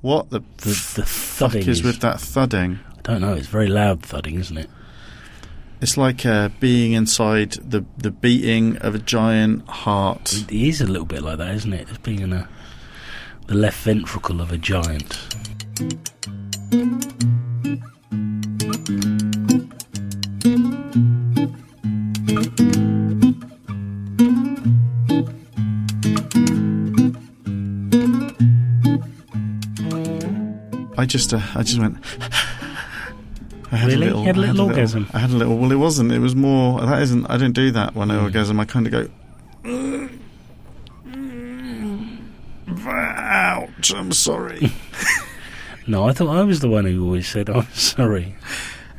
What the fuck thudding is with that thudding? I don't know. It's very loud thudding, isn't it? It's like being inside the beating of a giant heart. It is a little bit like that, isn't it? It's being in the left ventricle of a giant. I just went. Really? You had a little orgasm? I had a little. Well, it wasn't. It was more. That isn't. I don't do that when I orgasm. I kind of go. Ouch! I'm sorry. No, I thought I was the one who always said I'm sorry.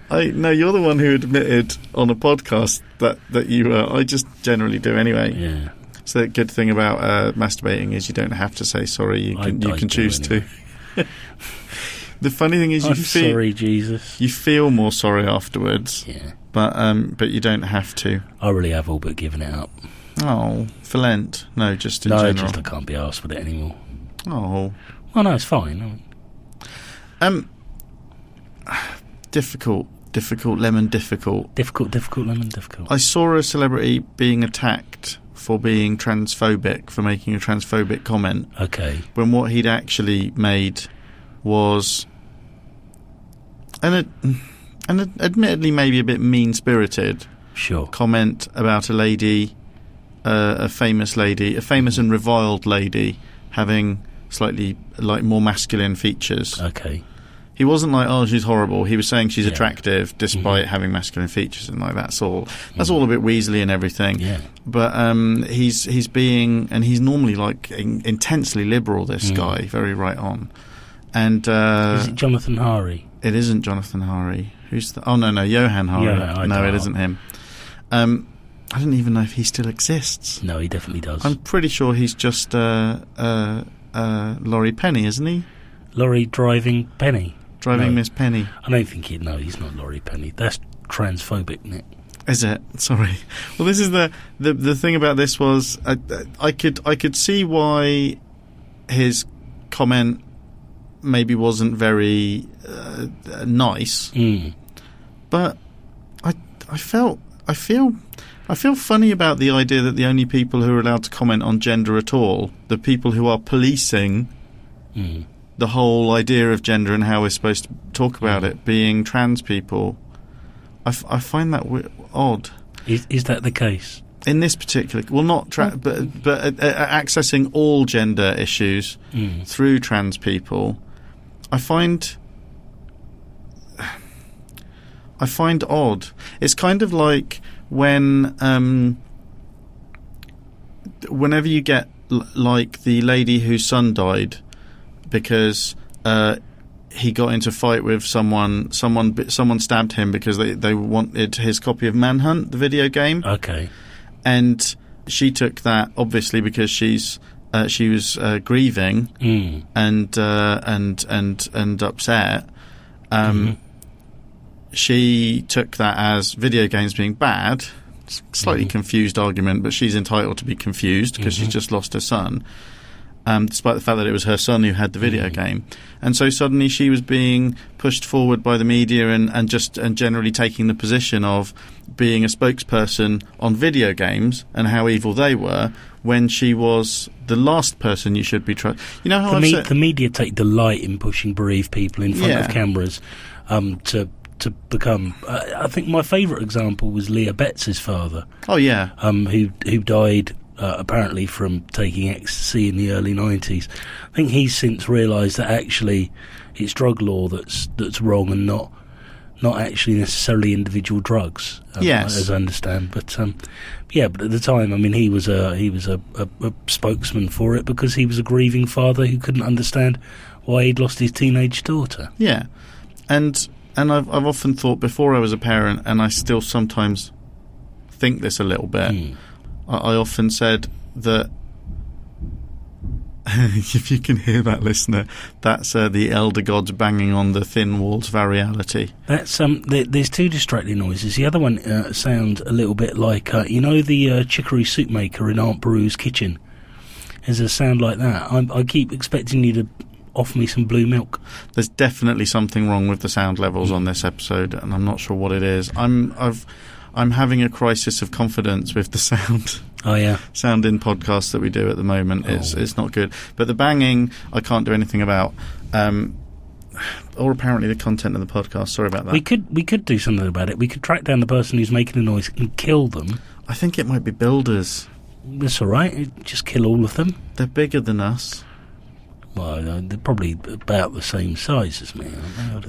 No, you're the one who admitted on a podcast that you. I just generally do anyway. Yeah. So the good thing about masturbating is you don't have to say sorry. You can choose anyway. To. The funny thing is, sorry, Jesus. You feel more sorry afterwards. Yeah. But you don't have to. I really have all but given it up. Oh, for Lent? No, just in general. No, just I can't be arsed with it anymore. Oh. Well, no, it's fine. Difficult, lemon, difficult. Difficult, lemon, difficult. I saw a celebrity being attacked for being transphobic, for making a transphobic comment. Okay. When what he'd actually made was... And admittedly maybe a bit mean-spirited. Sure. Comment about a lady, a famous and reviled lady, having slightly more masculine features. Okay. He wasn't like, oh, she's horrible. He was saying she's attractive despite having masculine features, and like that's all a bit weaselly and everything. Yeah. But he's being, and he's normally like intensely liberal. This guy, very right on. And is it Jonathan Hari? It isn't Jonathan Hari. Who's the? Oh no, Johan Hari. No, it isn't him. I don't even know if he still exists. No, he definitely does. I'm pretty sure he's just Laurie Penny, isn't he? Laurie driving Penny. Driving Miss Penny. I don't think he's not Laurie Penny. That's transphobic, Nick. Is it? Sorry. Well, this is the thing about this was I could see why his comment maybe wasn't very nice, but I feel funny about the idea that the only people who are allowed to comment on gender at all, the people who are policing the whole idea of gender and how we're supposed to talk about it, being trans people. I find that odd. Is that the case? In this particular... Well, not... but accessing all gender issues through trans people, I find odd. It's kind of like when... whenever you get, like, the lady whose son died... because he got into a fight with someone stabbed him because they wanted his copy of Manhunt, the video game. Okay. And she took that, obviously, because she was grieving and upset. She took that as video games being bad. Slightly confused argument, but she's entitled to be confused because she's just lost her son. Despite the fact that it was her son who had the video game. And so suddenly she was being pushed forward by the media and generally taking the position of being a spokesperson on video games and how evil they were, when she was the last person you should be you know how the media take delight in pushing bereaved people in front of cameras to become... I think my favourite example was Leah Betts' father. Oh, yeah. Who died... apparently from taking ecstasy in the early 90s. I think he's since realised that actually it's drug law that's wrong and not actually necessarily individual drugs. Yes, as I understand. But but at the time, I mean, he was a spokesman for it because he was a grieving father who couldn't understand why he'd lost his teenage daughter. Yeah, and I've often thought before I was a parent, and I still sometimes think this a little bit. I often said that if you can hear that, listener, that's the elder gods banging on the thin walls of our reality. That's there's two distracting noises. The other one sounds a little bit like the chicory soup maker in Aunt Beru's kitchen. There's a sound like that. I keep expecting you to offer me some blue milk. There's definitely something wrong with the sound levels on this episode, and I'm not sure what it is. I'm having a crisis of confidence with the sound. Oh yeah, sound in podcasts that we do at the moment. It's not good. But the banging, I can't do anything about. Or apparently the content of the podcast. Sorry about that. We could do something about it. We could track down the person who's making the noise and kill them. I think it might be builders. That's all right. Just kill all of them. They're bigger than us. Well, they're probably about the same size as me.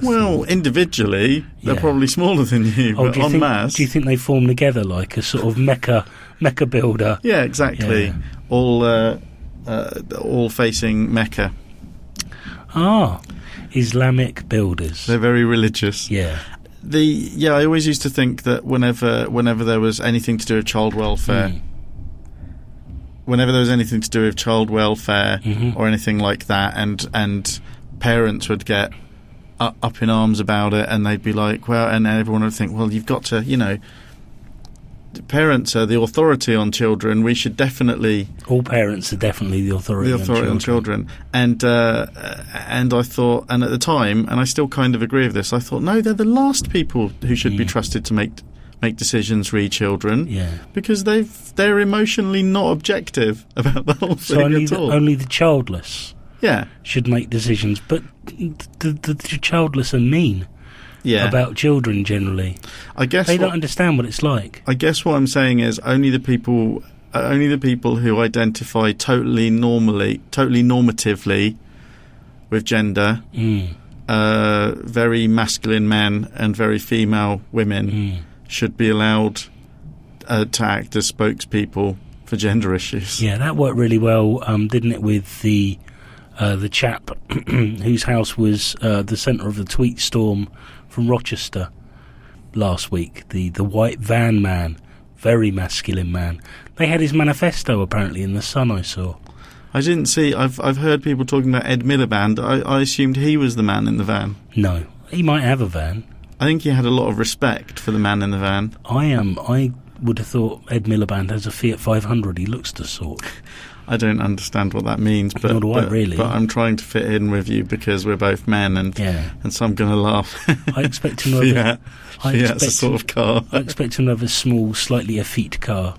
Well, individually, they're probably smaller than you, but en masse. Do you think they form together like a sort of mecha builder? Yeah, exactly. Yeah. All facing Mecca. Ah, Islamic builders. They're very religious. Yeah. I always used to think that whenever there was anything to do with child welfare, whenever there was anything to do with child welfare or anything like that, and parents would get up in arms about it, and they'd be like, well, and everyone would think, well, you've got to, parents are the authority on children. We should definitely... All parents are definitely the authority on children. And I thought, and at the time, and I still kind of agree with this, I thought, no, they're the last people who should be trusted to make decisions re children. Yeah. Because they're emotionally not objective about the whole thing at all. Only the childless should make decisions. But the childless are mean. Yeah. About children generally. I guess they don't understand what it's like. I guess what I'm saying is only the people who identify totally normatively with gender, very masculine men and very female women should be allowed to act as spokespeople for gender issues. Yeah, that worked really well, didn't it, with the chap whose house was the centre of the tweet storm from Rochester last week, the white van man, very masculine man. They had his manifesto apparently in the Sun, I saw. I didn't see. I've heard people talking about Ed Miliband. I assumed he was the man in the van. No, he might have a van. I think he had a lot of respect for the man in the van. I would have thought Ed Miliband has a Fiat 500. He looks the sort. I don't understand what that means, but, Nor do I, really. But I'm trying to fit in with you because we're both men, and so I'm going to laugh. I expect him to have Fiat's a sort of car. I expect him to have a small, slightly effete car.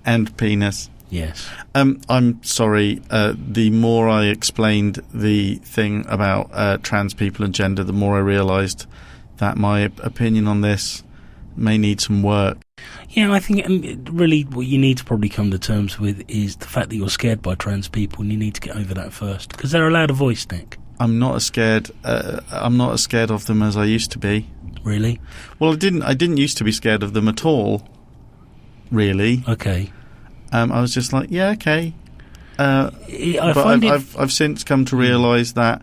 And penis. Yes. I'm sorry. The more I explained the thing about trans people and gender, the more I realised that my opinion on this may need some work. Yeah, I think really what you need to probably come to terms with is the fact that you're scared by trans people, and you need to get over that first, because they're allowed a voice, Nick. I'm not as scared. I'm not as scared of them as I used to be. Really? Well, I didn't used to be scared of them at all. Really? Okay. I was just like, yeah, okay. I've since come to realise that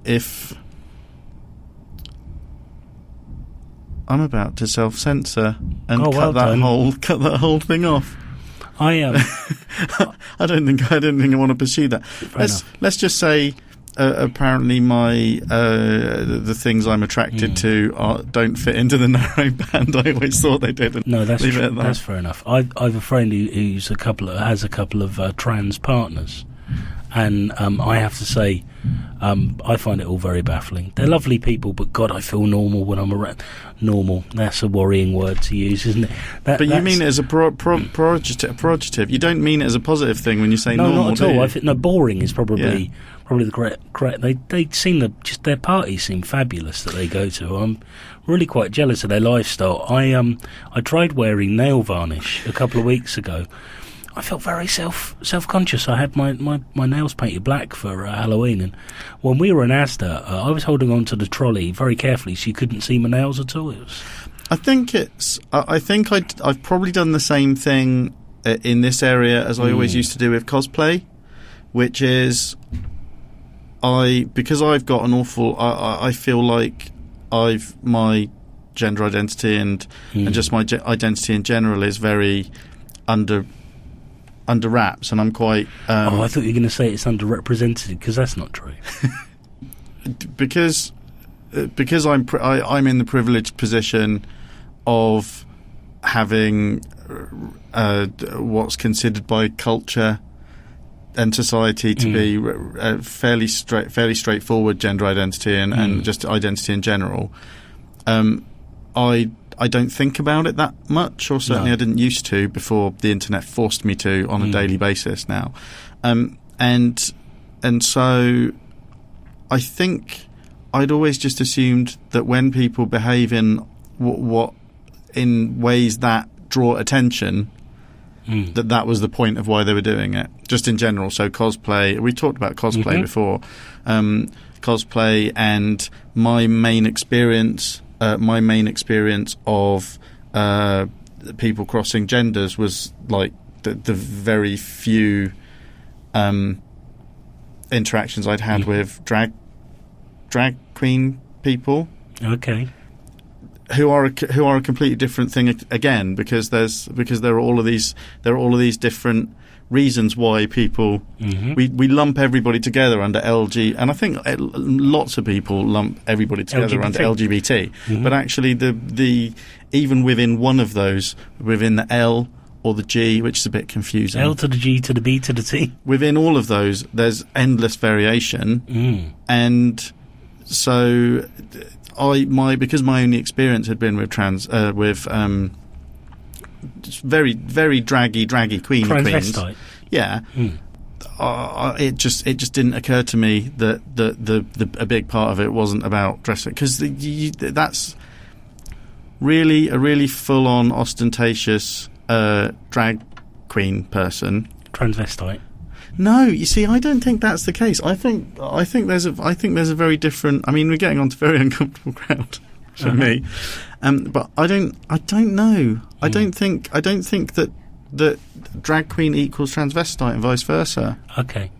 if I'm about to self-censor and cut that whole thing off. I am. I don't think I want to pursue that. Let's just say apparently my the things I'm attracted to don't fit into the narrow band I always thought they did. No, that's true. That's fair enough. I've a friend who's has a couple of trans partners, and I have to say, I find it all very baffling. They're lovely people, but God, I feel normal when I'm around. Normal. That's a worrying word to use, isn't it? But you mean it as a prerogative. You don't mean it as a positive thing when you say normal. No, not at all. No, boring is probably the correct. They seem just their parties seem fabulous that they go to. I'm really quite jealous of their lifestyle. I tried wearing nail varnish a couple of weeks ago. I felt very self-conscious. I had my nails painted black for Halloween, and when we were in Asda, I was holding on to the trolley very carefully so you couldn't see my nails at all. I think I've probably done the same thing in this area as I always used to do with cosplay, which is because I've got an awful. I feel like my gender identity and just my identity in general is very under wraps, and I'm quite... I thought you were going to say it's underrepresented, because that's not true. because I'm in the privileged position of having what's considered by culture and society to be fairly straightforward gender identity and just identity in general. I don't think about it that much, or certainly I didn't used to before the internet forced me to on a daily basis now. And so I think I'd always just assumed that when people behave in what in ways that draw attention, that was the point of why they were doing it, just in general. So cosplay, we talked about cosplay before. Cosplay, and my main experience of people crossing genders was like the very few interactions I'd had with drag queen people. Okay. Who are a completely different thing again, because there are all of these different reasons why people we lump everybody together under LG, and I think lots of people lump everybody together LGBT. under LGBT, but actually the even within one of those, within the L or the G, which is a bit confusing, L to the G to the B to the T, within all of those there's endless variation, and so because my only experience had been with very very draggy queens. Yeah. It just didn't occur to me that a big part of it wasn't about dressing, because that's really a really full on ostentatious drag queen person. Transvestite. No, you see, I don't think that's the case. I think there's a very different. I mean, we're getting onto very uncomfortable ground for me, but I don't know. I don't think that drag queen equals transvestite and vice versa. Okay.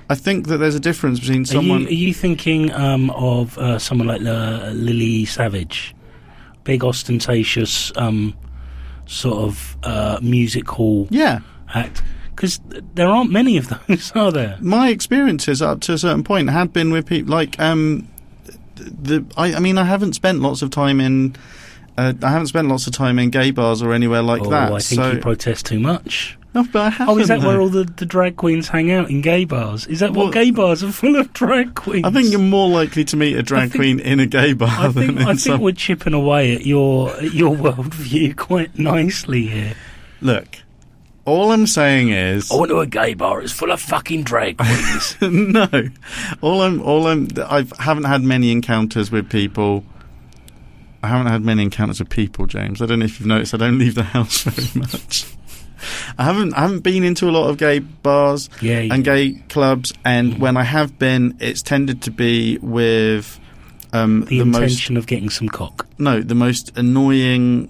I think that there's a difference between someone. Are you thinking of someone like Lily Savage, big ostentatious sort of music hall act? Because there aren't many of those, are there? My experiences up to a certain point had been with people like I haven't spent lots of time in gay bars or anywhere like that. I think you protest too much. No, but I haven't. Oh, is that where all the drag queens hang out, in gay bars? Is that what gay bars are full of, drag queens? I think you're more likely to meet a drag queen in a gay bar I think we're chipping away at your worldview quite nicely here. Look, all I'm saying is, I went to a gay bar. It's full of fucking drag queens. No, I haven't had many encounters with people. I haven't had many encounters with people, James. I don't know if you've noticed. I don't leave the house very much. I haven't been into a lot of gay bars and gay clubs, and when I have been, it's tended to be with the intention of getting some cock. No, the most annoying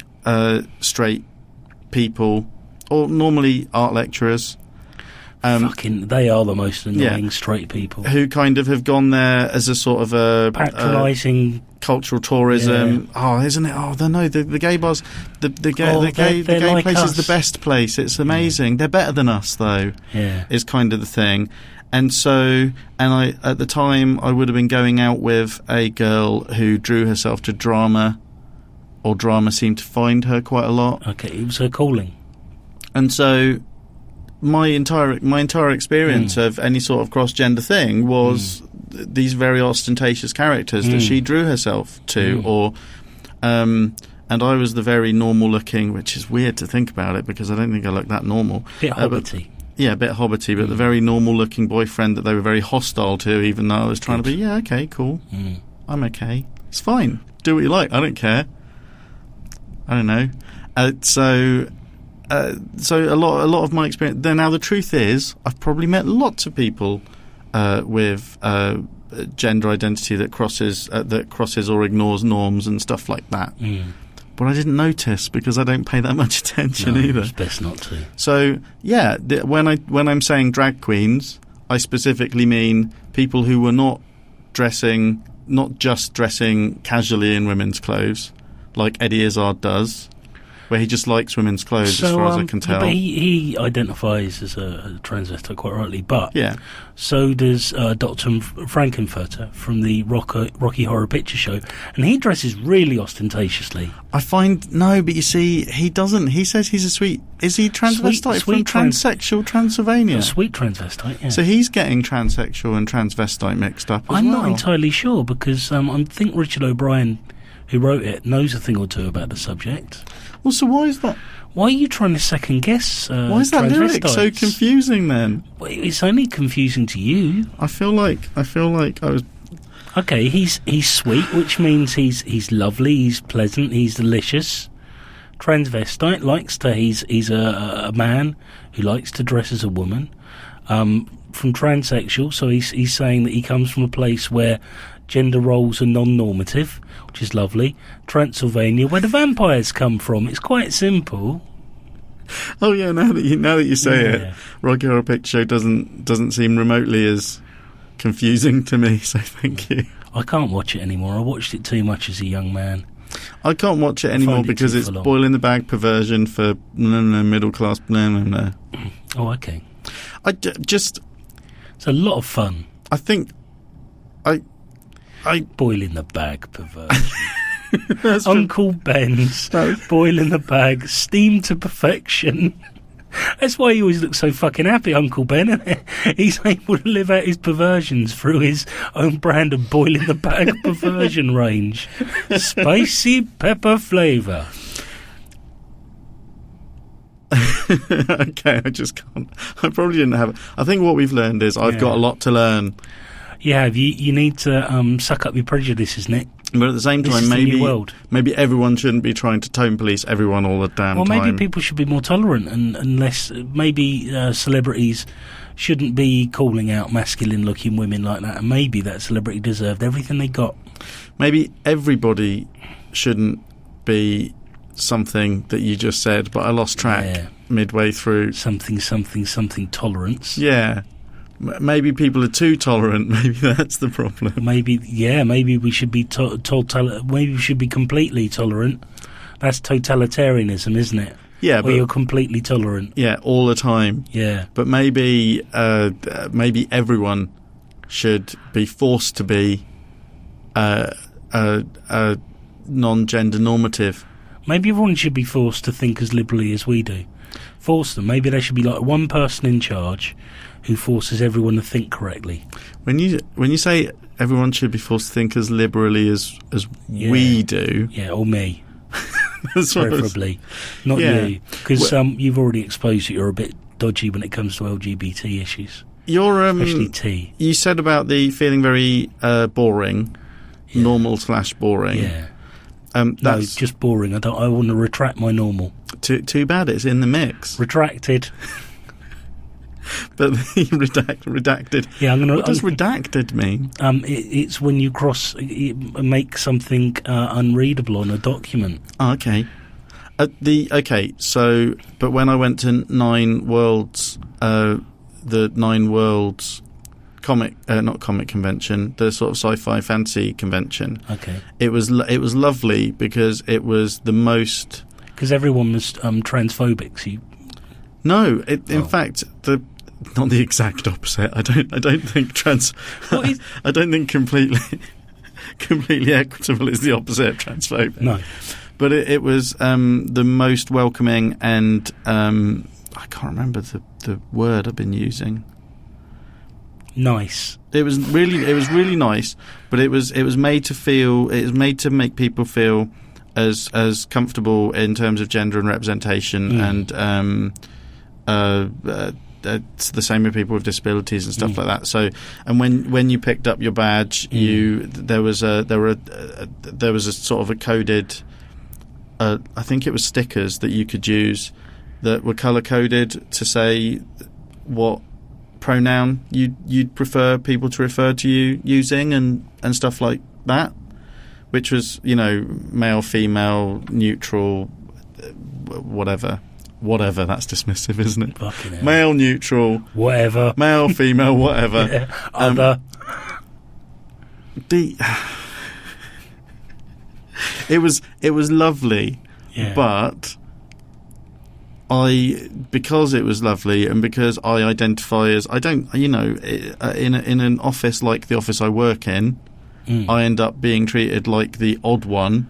straight people, or normally art lecturers. They are the most annoying straight people, who kind of have gone there as a sort of a patronising cultural tourism. Oh, isn't it? Oh, no, the gay bars, the gay like place us. is the best place. It's amazing. They're better than us, though. Yeah, is kind of the thing. And so, I at the time I would have been going out with a girl who drew herself to drama, or drama seemed to find her quite a lot. Okay, it was her calling. And so my entire experience of any sort of cross-gender thing was these very ostentatious characters that she drew herself to, and I was the very normal-looking, which is weird to think about it because I don't think I look that normal. Bit hobbity. A bit hobbity, but the very normal-looking boyfriend that they were very hostile to, even though I was trying to be, okay, cool, I'm okay, it's fine, do what you like, I don't care. I don't know. So a lot of my experience. Now the truth is, I've probably met lots of people with gender identity that crosses or ignores norms and stuff like that. But I didn't notice because I don't pay that much attention either. It's best not to. So when I'm saying drag queens, I specifically mean people who were not just dressing casually in women's clothes, like Eddie Izzard does, where he just likes women's clothes, as far as I can tell. But he identifies as a transvestite quite rightly, but Yeah. so does Dr. Frankenfurter from the Rocky Horror Picture Show, and he dresses really ostentatiously. I find but you see, he doesn't. He says he's a sweet. Is he transvestite Sweet from transsexual Transylvania? A sweet transvestite, yeah. So he's getting transsexual and transvestite mixed up as I'm well. not entirely sure, because I think Richard O'Brien, who wrote it, knows a thing or two about the subject. Well, so why is that? Why are you trying to second guess? Why is that lyric so confusing then? Well, it's only confusing to you. I feel like I was. Okay, he's sweet, which means he's lovely, he's pleasant, he's delicious. Transvestite he's a man who likes to dress as a woman. From transsexual, so he's saying that he comes from a place where gender roles are non-normative, which is lovely. Transylvania, where the vampires come from. It's quite simple. Oh yeah, now that you say it, Rocky Horror Picture Show doesn't seem remotely as confusing to me, so thank you. I can't watch it anymore. I watched it too much as a young man. I can't watch it anymore because it's boil in the bag perversion for middle class. Oh, okay. Just it's a lot of fun. I think boil in the bag perversion. Uncle Ben's boil in the bag, steamed to perfection. That's why he always looks so fucking happy, Uncle Ben, isn't it? He's able to live out his perversions through his own brand of boil in the bag perversion range. Spicy pepper flavour. Okay, I just can't. I probably didn't have it. I think what we've learned is I've got a lot to learn. Yeah, you need to suck up your prejudices, Nick. But at the same time, maybe everyone shouldn't be trying to tone police everyone all the damn time. Well, maybe people should be more tolerant, and less. Maybe celebrities shouldn't be calling out masculine-looking women like that. And maybe that celebrity deserved everything they got. Maybe everybody shouldn't be something that you just said, but I lost track midway through. Something tolerance. Yeah. Maybe people are too tolerant. Maybe that's the problem. Maybe we should be maybe we should be completely tolerant. That's totalitarianism, isn't it? Yeah, where you're completely tolerant. Yeah, all the time. Yeah, but maybe everyone should be forced to be non-gender normative. Maybe everyone should be forced to think as liberally as we do. Force them. Maybe there should be like one person in charge who forces everyone to think correctly. When you say everyone should be forced to think as liberally as we do, or me, preferably, not you, because you've already exposed that you're a bit dodgy when it comes to LGBT issues. You're especially tea. You said about the feeling very boring, normal/boring. Yeah. No, just boring. I want to retract my normal. Too bad it's in the mix. Retracted. But the redacted. Yeah, what does redacted mean? It's when you make something unreadable on a document. Oh, okay. So, but when I went to Nine Worlds, the Nine Worlds not comic convention, the sort of sci-fi fantasy convention. Okay. It was lovely because it was the most. Because everyone was transphobic. So no, in fact, not the exact opposite. I don't think I don't think completely equitable is the opposite of transphobic. No, but it was the most welcoming and I can't remember the word I've been using. Nice. It was really nice, but it was made to make people feel as comfortable in terms of gender and representation and. It's the same with people with disabilities and stuff like that. So, and when you picked up your badge, there was a sort of a coded. I think it was stickers that you could use that were color coded to say what pronoun you'd prefer people to refer to you using and stuff like that, which was male, female, neutral, whatever. Whatever, that's dismissive, isn't it? Fucking hell. Male, neutral, whatever. Male, female, whatever. Yeah. Other. It was lovely, but because it was lovely, and because I identify as, I don't, in an office like the office I work in, I end up being treated like the odd one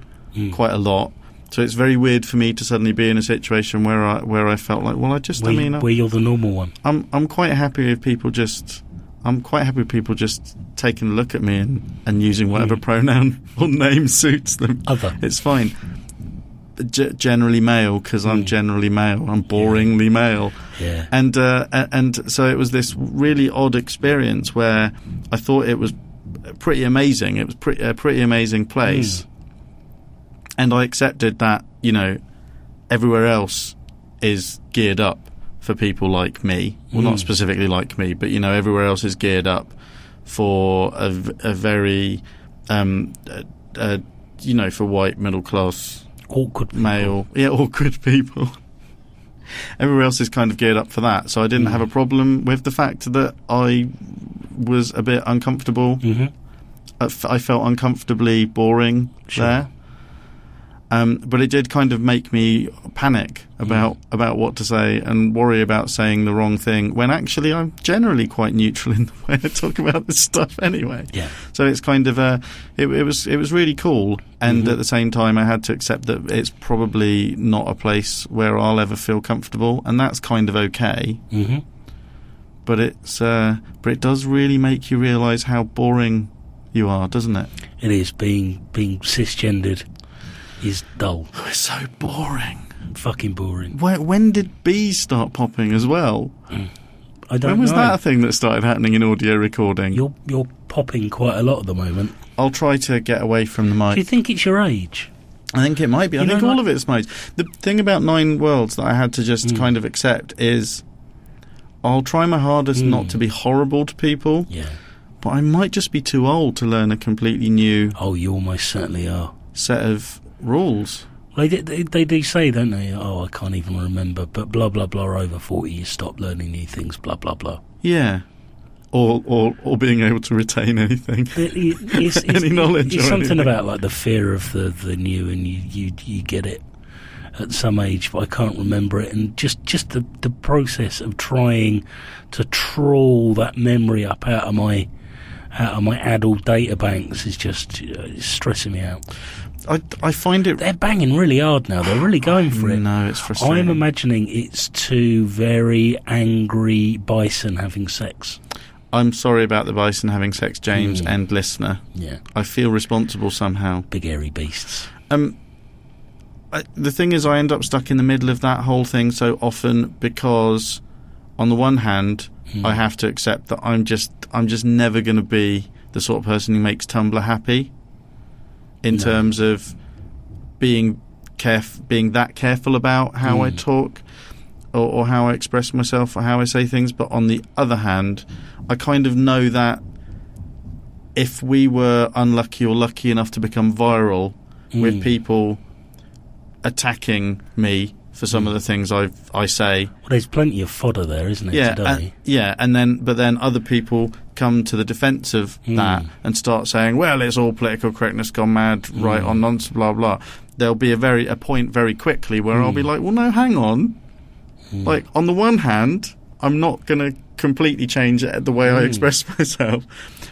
quite a lot. So it's very weird for me to suddenly be in a situation where I felt like, well, where you're the normal one. I'm quite happy with people just taking a look at me and using whatever pronoun or name suits them. Other. It's fine. Generally male, because I'm generally male. I'm boringly male. Yeah. And so it was this really odd experience where I thought it was pretty amazing. It was a pretty amazing place. And I accepted that, everywhere else is geared up for people like me. Well, not specifically like me, but, everywhere else is geared up for a very, for white middle class awkward people. Male. Yeah, awkward people. Everywhere else is kind of geared up for that. So I didn't have a problem with the fact that I was a bit uncomfortable. I felt uncomfortably boring there. But it did kind of make me panic about what to say and worry about saying the wrong thing, when actually I'm generally quite neutral in the way I talk about this stuff anyway. Yeah. So it's kind of it was really cool, and at the same time I had to accept that it's probably not a place where I'll ever feel comfortable, and that's kind of okay. But it does really make you realise how boring you are, doesn't it? It is. Being cisgendered is dull. Oh, it's so boring. Fucking boring. When did bees start popping as well? I don't know. When was that a thing that started happening in audio recording? You're popping quite a lot at the moment. I'll try to get away from the mic. Do you think it's your age? I think it might be. I think all of it's my age. The thing about 9 Worlds that I had to just kind of accept is I'll try my hardest not to be horrible to people. Yeah. But I might just be too old to learn a completely new... Oh, you almost certainly are. ...set of rules. They do say, don't they? Oh, I can't even remember. But blah, blah, blah, over 40, you stop learning new things, blah, blah, blah. Yeah. Or being able to retain anything. Any knowledge. It's something anything. about like the fear of the new, and you get it at some age, but I can't remember it. And just the process of trying to trawl that memory up out of my adult databanks is just stressing me out. I find it... They're banging really hard now. They're really going for it. No, it's frustrating. I'm imagining it's two very angry bison having sex. I'm sorry about the bison having sex, James, and listener. Yeah. I feel responsible somehow. Big hairy beasts. The thing is, I end up stuck in the middle of that whole thing so often because, on the one hand, I have to accept that I'm just never going to be the sort of person who makes Tumblr happy. In terms of being that careful about how I talk or how I express myself or how I say things. But on the other hand, I kind of know that if we were unlucky or lucky enough to become viral with people attacking me for some of the things I say. Well, there's plenty of fodder there, isn't there, today? But then other people come to the defence of that and start saying, well, it's all political correctness gone mad, right on nonsense, blah, blah. There'll be a point very quickly where I'll be like, well, no, hang on. Like, on the one hand, I'm not going to completely change the way I express myself.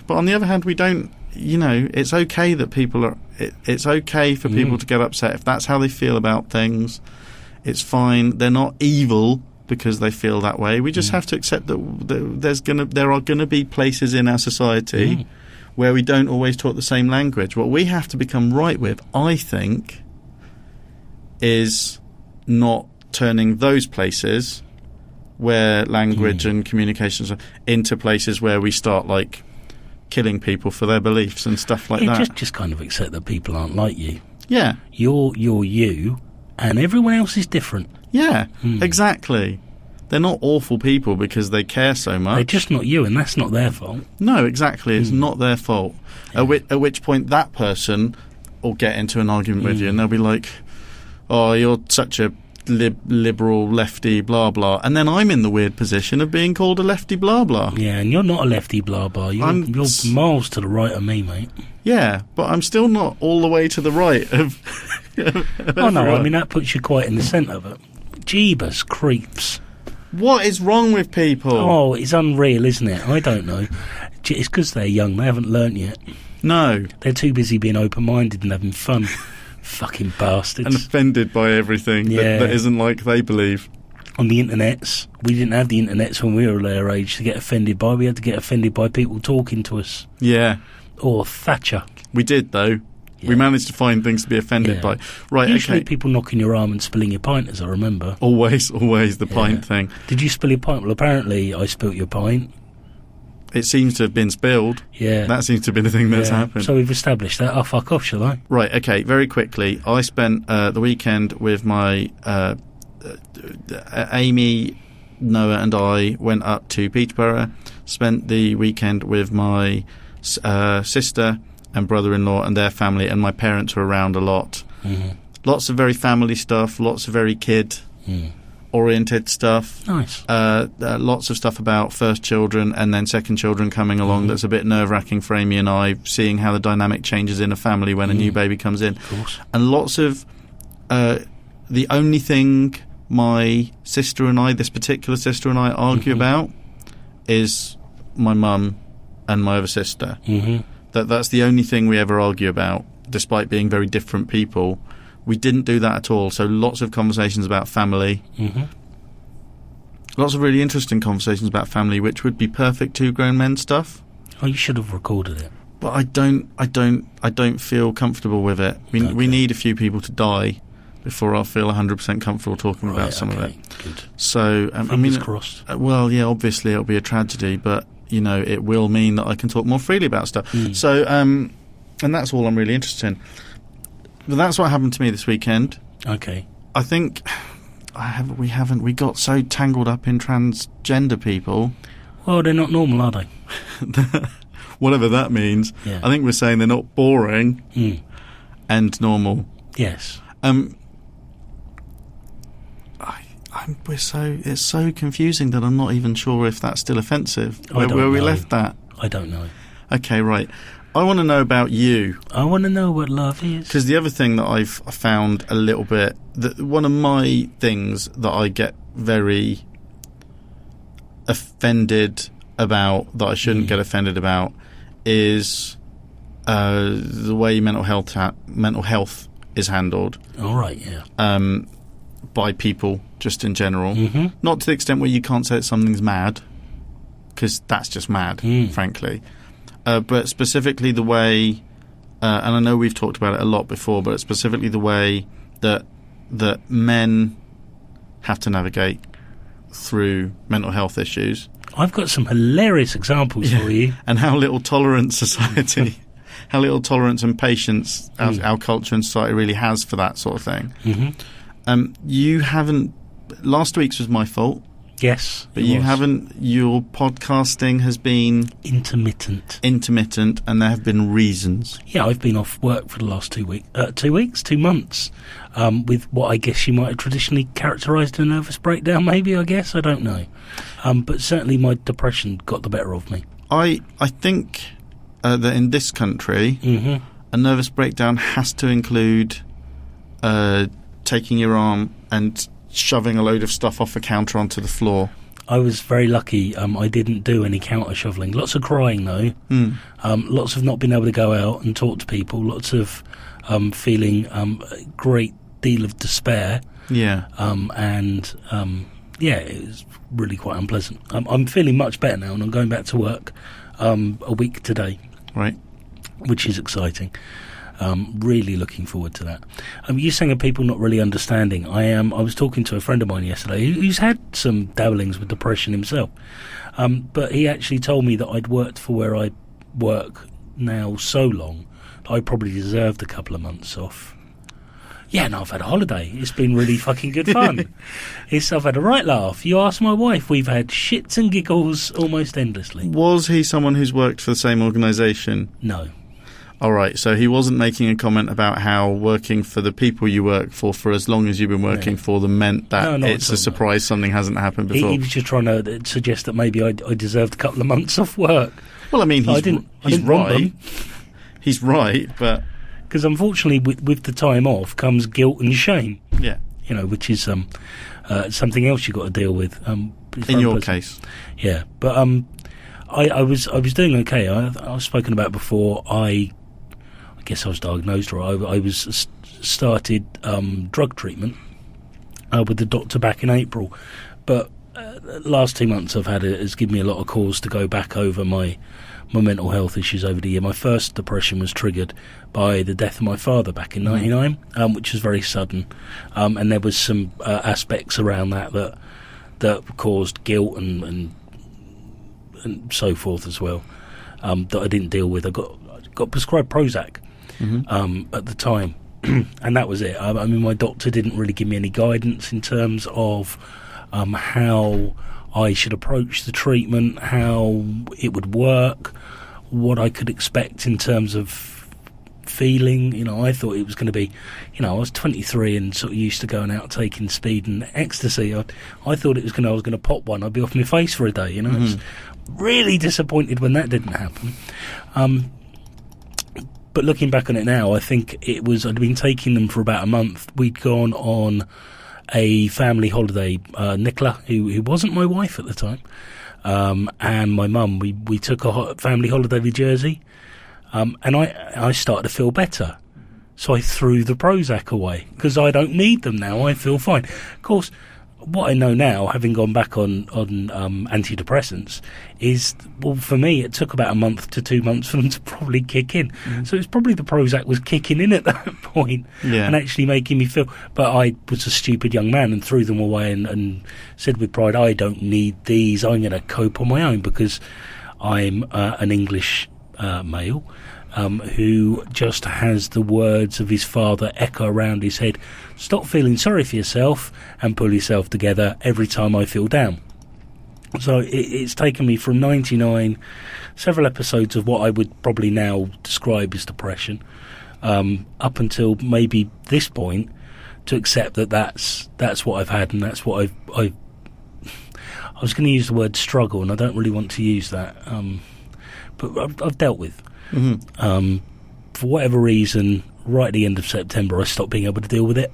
But on the other hand, we don't, it's okay that people are... It's okay for people to get upset if that's how they feel about things. It's fine. They're not evil because they feel that way. We just have to accept that there are gonna be places in our society where we don't always talk the same language. What we have to become right with, I think, is not turning those places where language and communications are into places where we start like killing people for their beliefs and stuff like that. Just kind of accept that people aren't like you. Yeah. You're you. And everyone else is different. Yeah, exactly. They're not awful people because they care so much. They're just not you, and that's not their fault. No, exactly. It's not their fault. Yeah. At which point that person will get into an argument with you, and they'll be like, oh, you're such a liberal lefty blah blah. And then I'm in the weird position of being called a lefty blah blah. Yeah, and you're not a lefty blah blah. You're miles to the right of me, mate. Yeah, but I'm still not all the way to the right of... Oh no, I mean that puts you quite in the centre of it. Jeebus creeps. What is wrong with people? Oh, it's unreal, isn't it? I don't know. It's because they're young. They haven't learnt yet. No. They're too busy being open-minded and having fun. Fucking bastards. And offended by everything that isn't like they believe. On the internets. We didn't have the internets when we were their age to get offended by. We had to get offended by people talking to us. Yeah. Or Thatcher. We did, though. Yeah. We managed to find things to be offended by. Right, usually people knocking your arm and spilling your pint, as I remember. Always the pint thing. Did you spill your pint? Well, apparently I spilt your pint. It seems to have been spilled. Yeah. That seems to have been the thing that's happened. So we've established that. Oh, fuck off, shall I? Right, okay, very quickly. I spent the weekend with my... Amy, Noah and I went up to Peterborough, spent the weekend with my sister and brother-in-law and their family, and my parents were around a lot. Mm-hmm. Lots of very family stuff, lots of very kid-oriented stuff. Nice. Lots of stuff about first children and then second children coming along. That's a bit nerve-wracking for Amy and I, seeing how the dynamic changes in a family when a new baby comes in. Of course. And lots of... the only thing my sister and I, this particular sister and I, argue about is my mum and my other sister. Mm-hmm. That's the only thing we ever argue about, despite being very different people. We didn't do that at all. So lots of conversations about family. Mm-hmm. Lots of really interesting conversations about family, which would be perfect two grown men stuff. Oh, you should have recorded it. But I don't feel comfortable with it. We need a few people to die before I'll feel 100% comfortable talking about some of it. Good. So, Fingers crossed. Well, yeah, obviously it'll be a tragedy, but, it will mean that I can talk more freely about stuff. So, and that's all I'm really interested in. But that's what happened to me this weekend. Okay. I think we got so tangled up in transgender people. Well, they're not normal, are they? Whatever that means. Yeah. I think we're saying they're not boring and normal. Yes. It's so confusing that I'm not even sure if that's still offensive. Where we left that? I don't know. Okay, right. I want to know about you. I want to know what love is. Because the other thing that I've found a little bit, one of my things that I get very offended about, that I shouldn't get offended about, is the way mental health is handled. All right, yeah. By people, just in general. Mm-hmm. Not to the extent where you can't say that something's mad, because that's just mad, frankly. But specifically the way, and I know we've talked about it a lot before, but specifically the way that men have to navigate through mental health issues. I've got some hilarious examples for you. And how little tolerance society, how little tolerance and patience our culture and society really has for that sort of thing. Mm-hmm. You haven't... Last week's was my fault. Yes, but you haven't... Your podcasting has been... Intermittent, and there have been reasons. Yeah, I've been off work for the last 2 months, with what I guess you might have traditionally characterised as a nervous breakdown, maybe, I guess. I don't know. But certainly my depression got the better of me. I think that in this country, a nervous breakdown has to include taking your arm and shoving a load of stuff off a counter onto the floor. I was very lucky. I didn't do any counter shoveling. Lots of crying, though. Lots of not being able to go out and talk to people. Lots of feeling a great deal of despair. Yeah. It was really quite unpleasant. I'm feeling much better now, and I'm going back to work a week today. Right. Which is exciting. Really looking forward to that. You're saying of people not really understanding. I was talking to a friend of mine yesterday who's had some dabblings with depression himself, but he actually told me that I'd worked for where I work now so long that I probably deserved a couple of months off. Yeah, no, I've had a holiday. It's been really fucking good fun. I've had a right laugh. You ask my wife, we've had shits and giggles almost endlessly. Was he someone who's worked for the same organisation? No. All right, so he wasn't making a comment about how working for the people you work for as long as you've been working for them, meant that it's a surprise something hasn't happened before. He was just trying to suggest that maybe I deserved a couple of months off work. Well, I mean, he's right. He's right, but... Because unfortunately, with the time off comes guilt and shame. Yeah. which is something else you've got to deal with. In your case. Yeah, but I was doing okay. I've spoken about before. I guess I was diagnosed, or I was started drug treatment with the doctor back in April, but last 2 months I've had has given me a lot of cause to go back over my mental health issues over the year. My first depression was triggered by the death of my father back in '99, which was very sudden, and there was some aspects around that caused guilt and so forth as well, that I didn't deal with. I got prescribed Prozac at the time, and that was it. I mean, my doctor didn't really give me any guidance in terms of how I should approach the treatment, how it would work, what I could expect in terms of feeling. I thought it was going to be, I was 23 and sort of used to going out taking speed and ecstasy. I thought I was going to pop one. I'd be off my face for a day. I was really disappointed when that didn't happen. But looking back on it now, I think I'd been taking them for about a month. We'd gone on a family holiday. Nicola, who wasn't my wife at the time, and my mum, we took a family holiday to Jersey, and I started to feel better. So I threw the Prozac away because I don't need them now. I feel fine. Of course, what I know now, having gone back on antidepressants, is, well, for me, it took about a month to 2 months for them to probably kick in. So it's probably the Prozac was kicking in at that point and actually making me feel. But I was a stupid young man and threw them away and said with pride, I don't need these. I'm going to cope on my own because I'm an English male who just has the words of his father echo around his head. Stop feeling sorry for yourself and pull yourself together every time I feel down. So it's taken me from 99, several episodes of what I would probably now describe as depression, up until maybe this point, to accept that's what I've had, and that's what I was going to use the word struggle, and I don't really want to use that, but I've dealt with. For whatever reason, right at the end of September, I stopped being able to deal with it.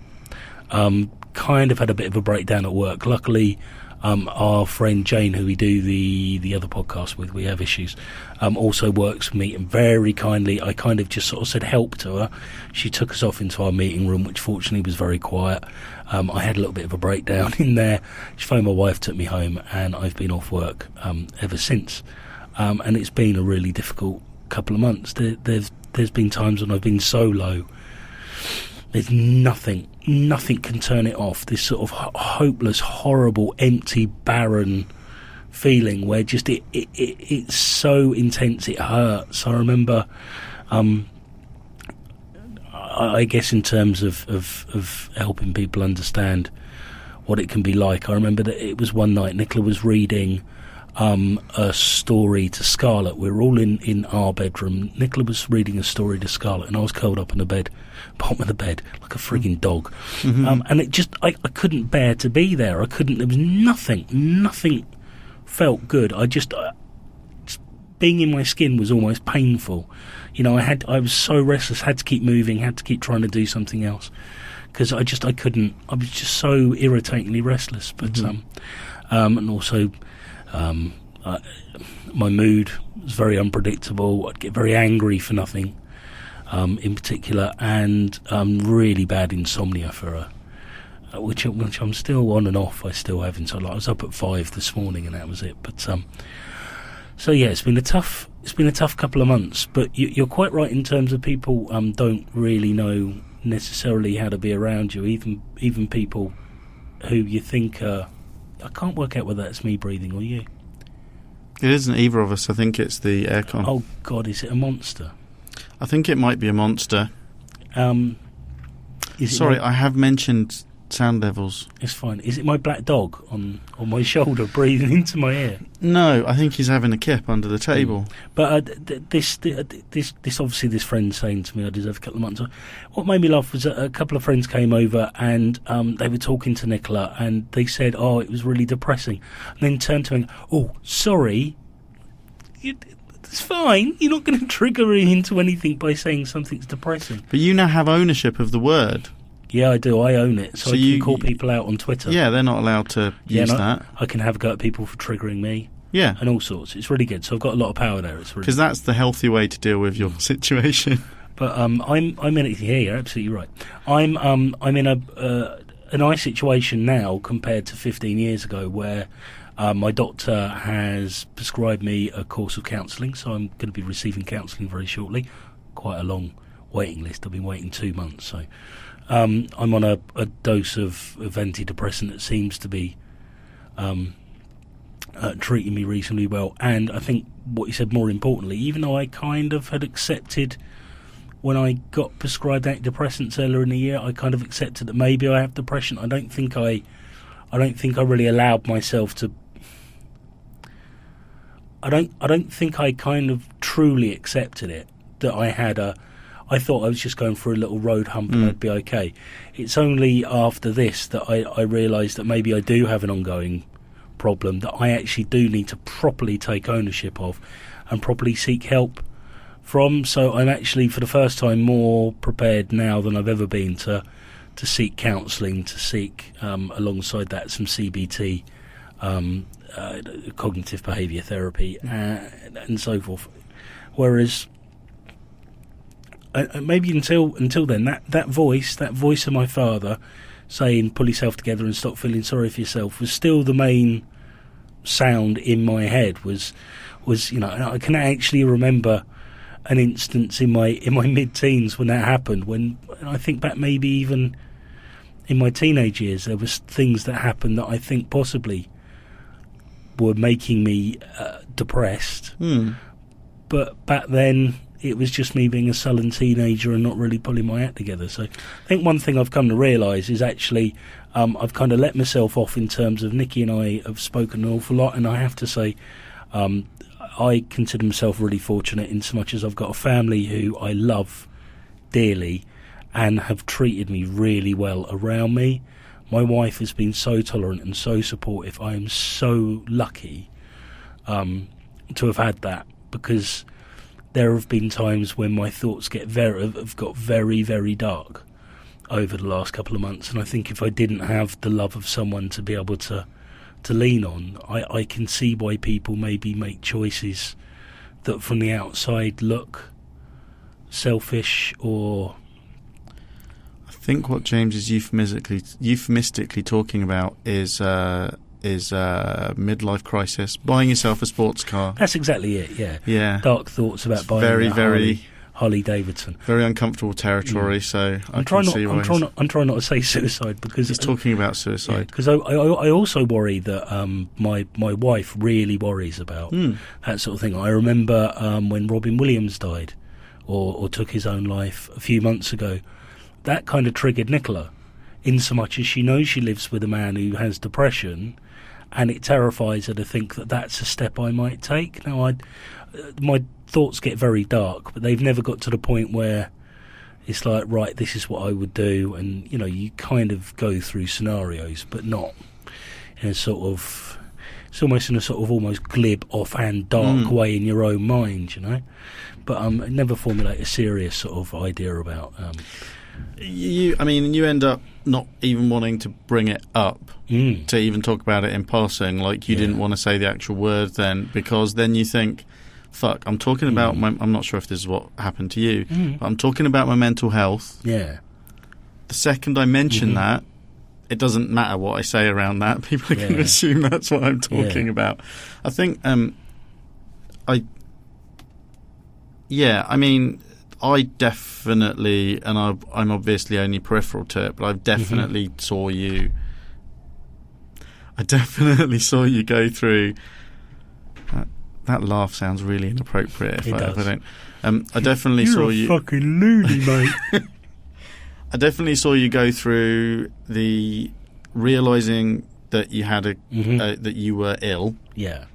Kind of had a bit of a breakdown at work. Luckily, our friend Jane, who we do the other podcast with, We Have Issues, also works with me, and very kindly, I kind of just sort of said help to her. She took us off into our meeting room, which fortunately was very quiet. I had a little bit of a breakdown in there. She phoned my wife, took me home, and I've been off work ever since. And it's been a really difficult couple of months. There's been times when I've been so low, there's nothing can turn it off. This sort of hopeless, horrible, empty, barren feeling where just it's so intense it hurts. I remember, I guess in terms of helping people understand what it can be like, I remember that it was one night Nicola was reading a story to Scarlett. We were all in our bedroom. Nicola was reading a story to Scarlett, and I was curled up in the bed, bottom of the bed, like a frigging dog. And it just, I couldn't bear to be there. There was nothing felt good. just being in my skin was almost painful. I was so restless, had to keep moving, had to keep trying to do something else, because I couldn't. I was just so irritatingly restless. But and also, my mood was very unpredictable. I'd get very angry for nothing, in particular, and really bad insomnia for which I'm still on and off. I still have insomnia. I was up at 5 this morning, and that was it. But so yeah, it's been a tough couple of months. But you're quite right in terms of people don't really know necessarily how to be around you. Even people who you think. I can't work out whether that's me breathing or you. It isn't either of us. I think it's the aircon. Oh, God, is it a monster? I think it might be a monster. Sorry, I have mentioned sound levels. It's fine. Is it my black dog on my shoulder breathing into my ear? No, I think he's having a kip under the table. But this obviously, this friend saying to me I deserve a couple of months. What made me laugh was that a couple of friends came over and they were talking to Nicola, and they said, "Oh, it was really depressing," and then turned to me, "Oh, sorry, it's fine. You're not going to trigger me into anything by saying something's depressing." But you now have ownership of the word. Yeah, I do. I own it, so I can call people out on Twitter. Yeah, they're not allowed to use that. I can have a go at people for triggering me. Yeah, and all sorts. It's really good. So I've got a lot of power there. It's because that's the healthy way to deal with your situation. But I'm in it. Yeah, you're absolutely right. I'm in a nice situation now compared to 15 years ago, where my doctor has prescribed me a course of counselling. So I'm going to be receiving counselling very shortly. Quite a long waiting list. I've been waiting 2 months. So I'm on a dose of antidepressant that seems to be treating me reasonably well. And I think what you said, more importantly, even though I kind of had accepted when I got prescribed antidepressants earlier in the year, I kind of accepted that maybe I have depression. I don't think I really allowed myself to. I don't think I kind of truly accepted it, that I had I thought I was just going through a little road hump and I'd be okay. It's only after this that I realised that maybe I do have an ongoing problem that I actually do need to properly take ownership of and properly seek help from. So I'm actually, for the first time, more prepared now than I've ever been to seek counselling, to seek alongside that some CBT, cognitive behaviour therapy, and so forth. Whereas maybe until then, that voice of my father saying pull yourself together and stop feeling sorry for yourself was still the main sound in my head. Was I can actually remember an instance in my mid-teens when that happened, when I think back maybe even in my teenage years there was things that happened that I think possibly were making me depressed, but back then it was just me being a sullen teenager and not really pulling my act together. So I think one thing I've come to realise is actually I've kind of let myself off in terms of Nikki and I have spoken an awful lot, and I have to say I consider myself really fortunate in so much as I've got a family who I love dearly and have treated me really well around me. My wife has been so tolerant and so supportive. I am so lucky to have had that, because there have been times when my thoughts have got very, very dark over the last couple of months, and I think if I didn't have the love of someone to be able to lean on, I can see why people maybe make choices that from the outside look selfish. Or I think what James is euphemistically talking about is midlife crisis, buying yourself a sports car. That's exactly it. Yeah. Dark thoughts about it's buying very Harley Davidson. Very uncomfortable territory. So I'm trying not to say suicide, because he's talking about suicide. Because I also worry that my wife really worries about that sort of thing. I remember when Robin Williams died, or took his own life a few months ago. That kind of triggered Nicola, in so much as she knows she lives with a man who has depression, and it terrifies her to think that that's a step I might take. Now, my thoughts get very dark, but they've never got to the point where it's like, right, this is what I would do, and you kind of go through scenarios, but not in a sort of, it's almost in a sort of almost glib, offhand, dark way in your own mind, But never formulate a serious sort of idea about. You end up not even wanting to bring it up, to even talk about it in passing, like you didn't want to say the actual word then, because then you think, fuck, I'm talking about I'm not sure if this is what happened to you, but I'm talking about my mental health. Yeah. The second I mention that, it doesn't matter what I say around that, people are going to assume that's what I'm talking about. I think I definitely, and I'm obviously only peripheral to it, but I definitely saw you. I definitely saw you go through. That laugh sounds really inappropriate. If I don't. I definitely saw you. You're a fucking loony, mate. I definitely saw you go through the realizing that you had that you were ill. Yeah.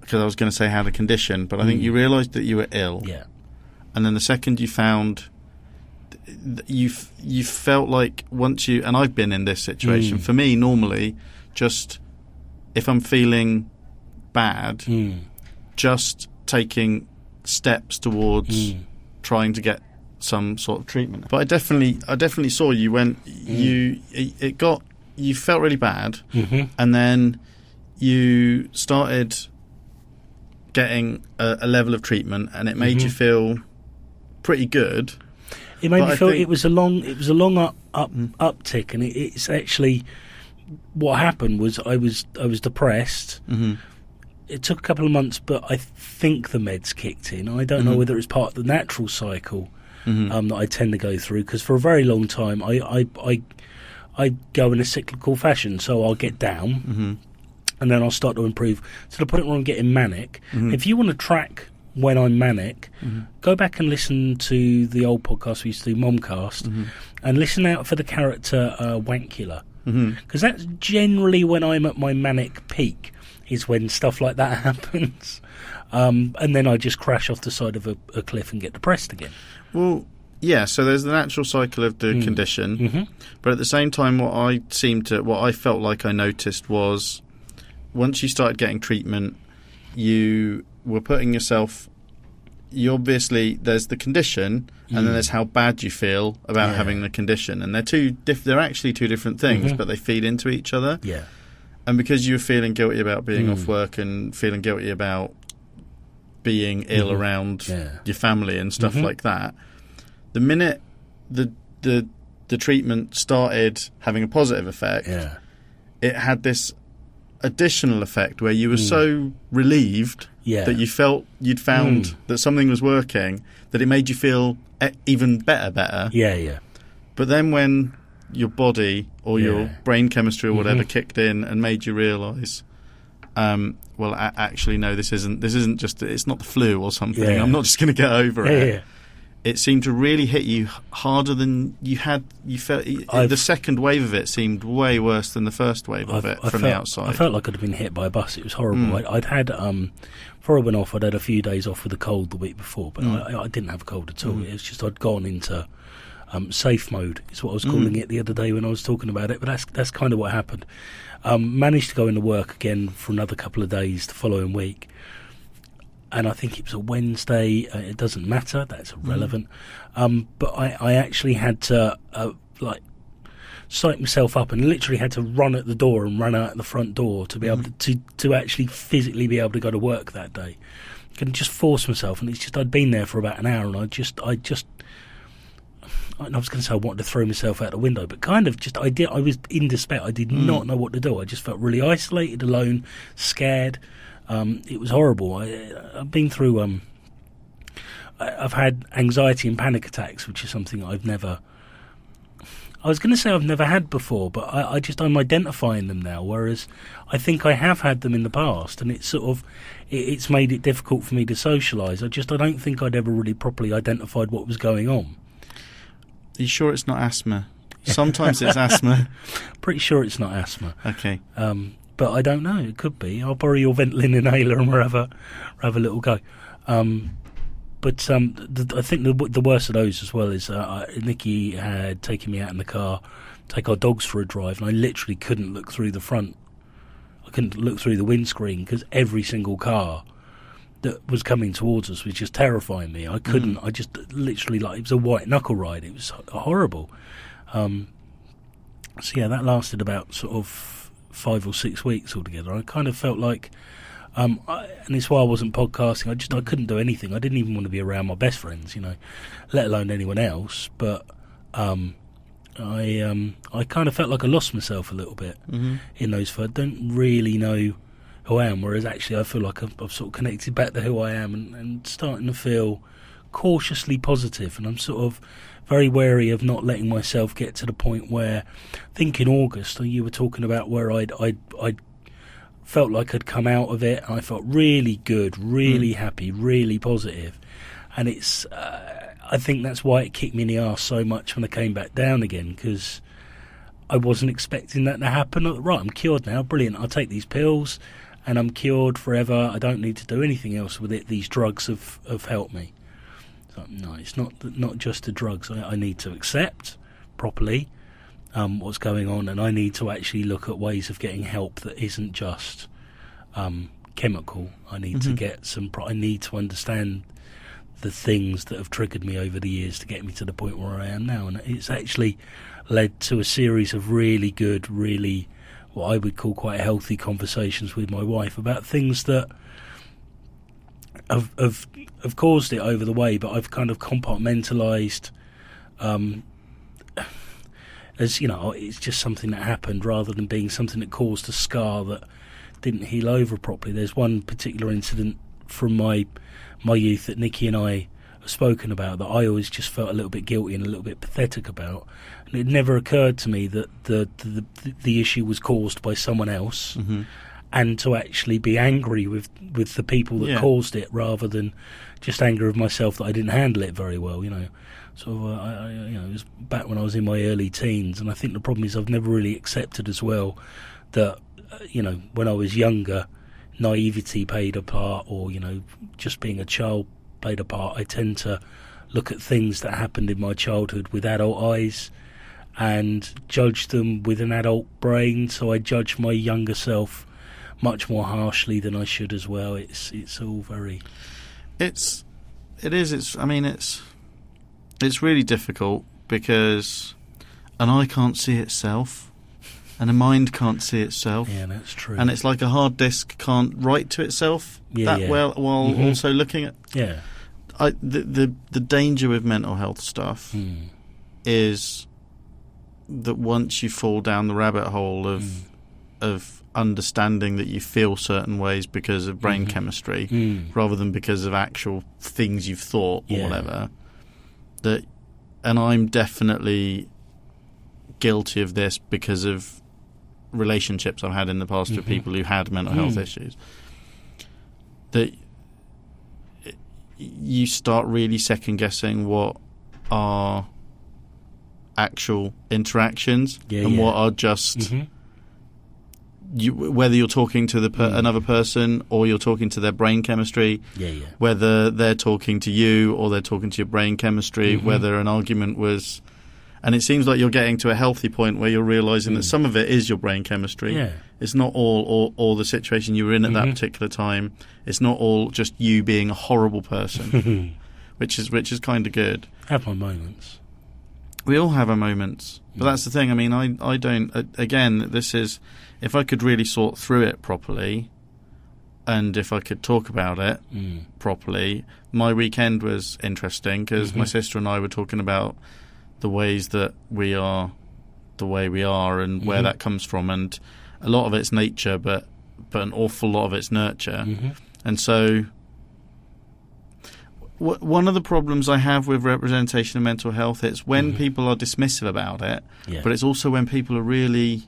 Because I was going to say had a condition, but I think you realised that you were ill. Yeah. And then the second you found, you felt like once you, and I've been in this situation. For me, normally, just if I'm feeling bad, just taking steps towards trying to get some sort of treatment. But I definitely saw you when you felt really bad, and then you started getting a level of treatment, and it made you feel pretty good. It made me feel it was a long uptick, and it's actually what happened was I was depressed. It took a couple of months, but I think the meds kicked in. I don't know whether it's part of the natural cycle that I tend to go through, because for a very long time I go in a cyclical fashion. So I'll get down, and then I'll start to improve to the point where I'm getting manic. If you want to track when I'm manic, go back and listen to the old podcast we used to do, Momcast, and listen out for the character Wankula, because that's generally when I'm at my manic peak, is when stuff like that happens, and then I just crash off the side of a cliff and get depressed again. Well, yeah, so there's the natural cycle of the condition, but at the same time what I felt like I noticed was once you started getting treatment, you were putting yourself, obviously there's the condition and then there's how bad you feel about having the condition, and they're actually two different things, but they feed into each other. Yeah. And because you were feeling guilty about being off work and feeling guilty about being ill around your family and stuff like that, the minute the treatment started having a positive effect, it had this additional effect where you were so relieved that you felt you'd found that something was working, that it made you feel even better. But then when your body or your brain chemistry or whatever kicked in and made you realise, well, actually, no, this isn't just, it's not the flu or something. I'm not just going to get over it. It seemed to really hit you harder than you felt. The second wave of it seemed way worse than the first wave of it from the outside. I felt like I'd have been hit by a bus. It was horrible. I'd had, before I went off, I'd had a few days off with a cold the week before, but I didn't have a cold at all. It was just I'd gone into safe mode, is what I was calling it the other day when I was talking about it. But that's kind of what happened. Managed to go into work again for another couple of days the following week. And I think it was a Wednesday. It doesn't matter. That's irrelevant. But I actually had to psych myself up and literally had to run at the door and run out the front door to be able to actually physically be able to go to work that day. Couldn't just force myself. And it's just I'd been there for about an hour, and I was going to say I wanted to throw myself out the window, but kind of just I was in despair. I did not know what to do. I just felt really isolated, alone, scared. It was horrible. I've been through. I've had anxiety and panic attacks, which is something I've never. I was going to say I've never had before, but I'm identifying them now. Whereas I think I have had them in the past, and it's sort of it's made it difficult for me to socialise. I don't think I'd ever really properly identified what was going on. Are you sure it's not asthma? Sometimes it's asthma. Pretty sure it's not asthma. Okay. But I don't know. It could be. I'll borrow your Ventolin inhaler and we'll have a little go. But I think the worst of those as well is Nikki had taken me out in the car, take our dogs for a drive, and I literally couldn't look through the front. I couldn't look through the windscreen because every single car that was coming towards us was just terrifying me. I couldn't. I just literally it was a white knuckle ride. It was horrible. So yeah, that lasted about sort of 5 or 6 weeks altogether. I kind of felt like, and it's why I wasn't podcasting. I couldn't do anything. I didn't even want to be around my best friends, let alone anyone else. But I kind of felt like I lost myself a little bit in those. I don't really know who I am. Whereas actually, I feel like I've sort of connected back to who I am and starting to feel cautiously positive. And I'm sort of very wary of not letting myself get to the point where, I think in August you were talking about where I'd felt like I'd come out of it and I felt really good, really happy, really positive. And it's I think that's why it kicked me in the arse so much when I came back down again, because I wasn't expecting that to happen. Right, I'm cured now, brilliant, I'll take these pills and I'm cured forever. I don't need to do anything else with it. These drugs have helped me. No, it's not just the drugs. I need to accept properly what's going on, and I need to actually look at ways of getting help that isn't just chemical. I need to get I need to understand the things that have triggered me over the years to get me to the point where I am now. And it's actually led to a series of really good, really what I would call quite healthy conversations with my wife about things that have caused it over the way, but I've kind of compartmentalised as, it's just something that happened rather than being something that caused a scar that didn't heal over properly. There's one particular incident from my youth that Nikki and I have spoken about that I always just felt a little bit guilty and a little bit pathetic about, and it never occurred to me that the issue was caused by someone else, and to actually be angry with the people that caused it rather than just angry with myself that I didn't handle it very well. So it was back when I was in my early teens, and I think the problem is I've never really accepted as well that when I was younger, naivety played a part, or just being a child played a part. I tend to look at things that happened in my childhood with adult eyes and judge them with an adult brain, so I judge my younger self much more harshly than I should as well. It's all very... It's really difficult because an eye can't see itself and a mind can't see itself. Yeah, that's true. And it's like a hard disk can't write to itself well while also looking at... Yeah. The danger with mental health stuff is that once you fall down the rabbit hole of understanding that you feel certain ways because of brain chemistry rather than because of actual things you've thought or whatever, and I'm definitely guilty of this because of relationships I've had in the past with people who had mental health issues, that you start really second guessing what are actual interactions what are just whether you're talking to another person or you're talking to their brain chemistry, whether they're talking to you or they're talking to your brain chemistry, whether an argument was... And it seems like you're getting to a healthy point where you're realising that some of it is your brain chemistry. Yeah. It's not all the situation you were in at that particular time. It's not all just you being a horrible person, which is kind of good. I have my moments. We all have our moments. But that's the thing. I mean, I don't... Again, this is... If I could really sort through it properly, and if I could talk about it properly... My weekend was interesting because my sister and I were talking about the ways that we are the way we are and where that comes from, and a lot of it's nature, but an awful lot of it's nurture. And so one of the problems I have with representation of mental health is when people are dismissive about it, but it's also when people are really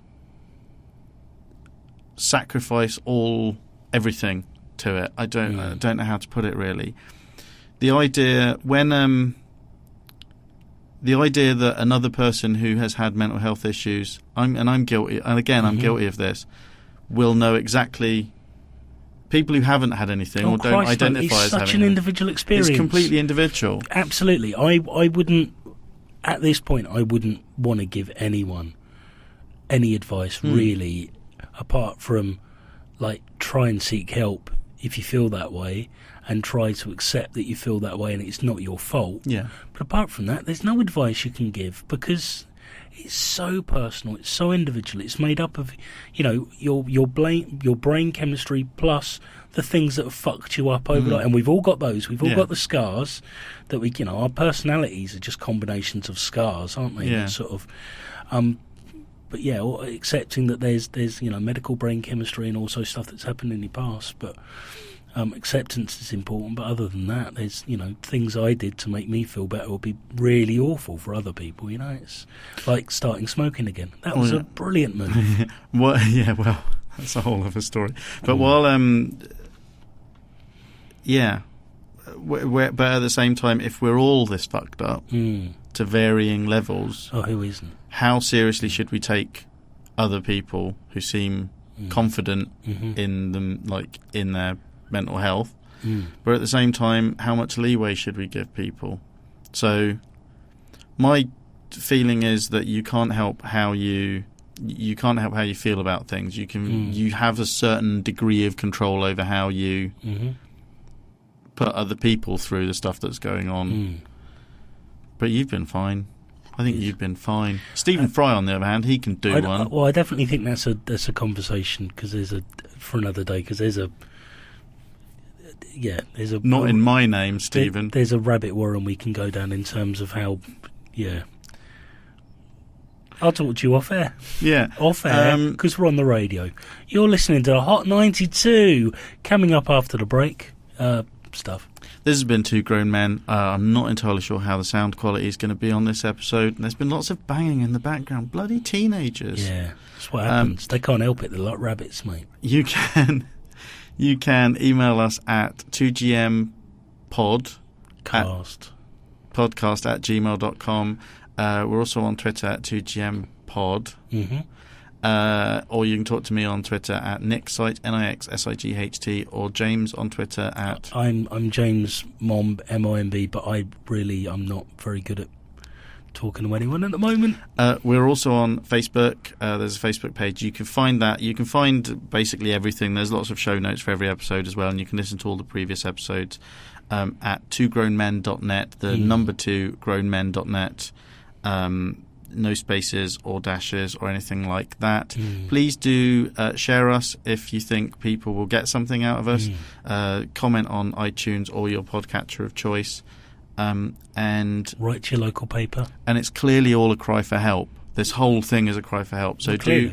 sacrifice everything to it. I don't know how to put it really. The idea that another person who has had mental health issues, I'm guilty, and again I'm guilty of this, will know exactly. People who haven't had anything or don't identify as having... It's such an individual experience. It's completely individual. Absolutely. I wouldn't, at this point, I wouldn't want to give anyone any advice, really, apart from, like, try and seek help if you feel that way, and try to accept that you feel that way and it's not your fault. Yeah. But apart from that, there's no advice you can give because... It's so personal. It's so individual. It's made up of, your brain chemistry plus the things that have fucked you up over. And we've all got those. We've all got the scars that we, our personalities are just combinations of scars, aren't they? Yeah. Sort of. But yeah, accepting that there's medical brain chemistry and also stuff that's happened in your past, but. Acceptance is important, but other than that, there's things I did to make me feel better would be really awful for other people. It's like starting smoking again. That was a brilliant move. Well, that's a whole other story. But while but at the same time, if we're all this fucked up to varying levels, who isn't? How seriously should we take other people who seem confident in them, like in their mental health, but at the same time, how much leeway should we give people? So my feeling is that you can't help how you feel about things. You have a certain degree of control over how you put other people through the stuff that's going on. But you've been fine. I think you've been fine. Stephen Fry, on the other hand, he can do one. Well, I definitely think that's a conversation for another day, because there's a not in my name, Stephen. There's a rabbit warren we can go down in terms of how I'll talk to you off air. Yeah. Off air, because we're on the radio. You're listening to Hot 92, coming up after the break. Stuff. This has been Two Grown Men. I'm not entirely sure how the sound quality is going to be on this episode. There's been lots of banging in the background. Bloody teenagers. Yeah, that's what happens. They can't help it. They're like rabbits, mate. You can email us at 2gmpod podcast@gmail.com. We're also on Twitter at 2gmpod. Or you can talk to me on Twitter at NixSight, NixSIGHT, or James on Twitter at... I'm James Momb, MOMB, but I'm not very good at talking to anyone at the moment. We're also on Facebook. There's a Facebook page. You can find that. You can find basically everything. There's lots of show notes for every episode as well, and you can listen to all the previous episodes at twogrownmen.net, the number 2grownmen.net. No spaces or dashes or anything like that. Please do share us if you think people will get something out of us. Comment on iTunes or your podcatcher of choice. And write to your local paper. And it's clearly all a cry for help. This whole thing is a cry for help. So do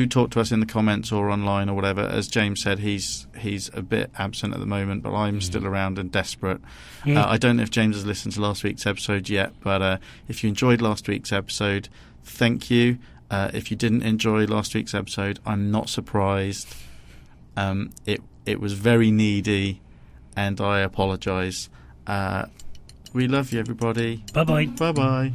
talk to us in the comments or online or whatever. As James said, he's a bit absent at the moment, but I'm still around and desperate. I don't know if James has listened to last week's episode yet, but if you enjoyed last week's episode, thank you. If you didn't enjoy last week's episode, I'm not surprised. It was very needy, and I apologise. We love you, everybody. Bye-bye. Bye-bye.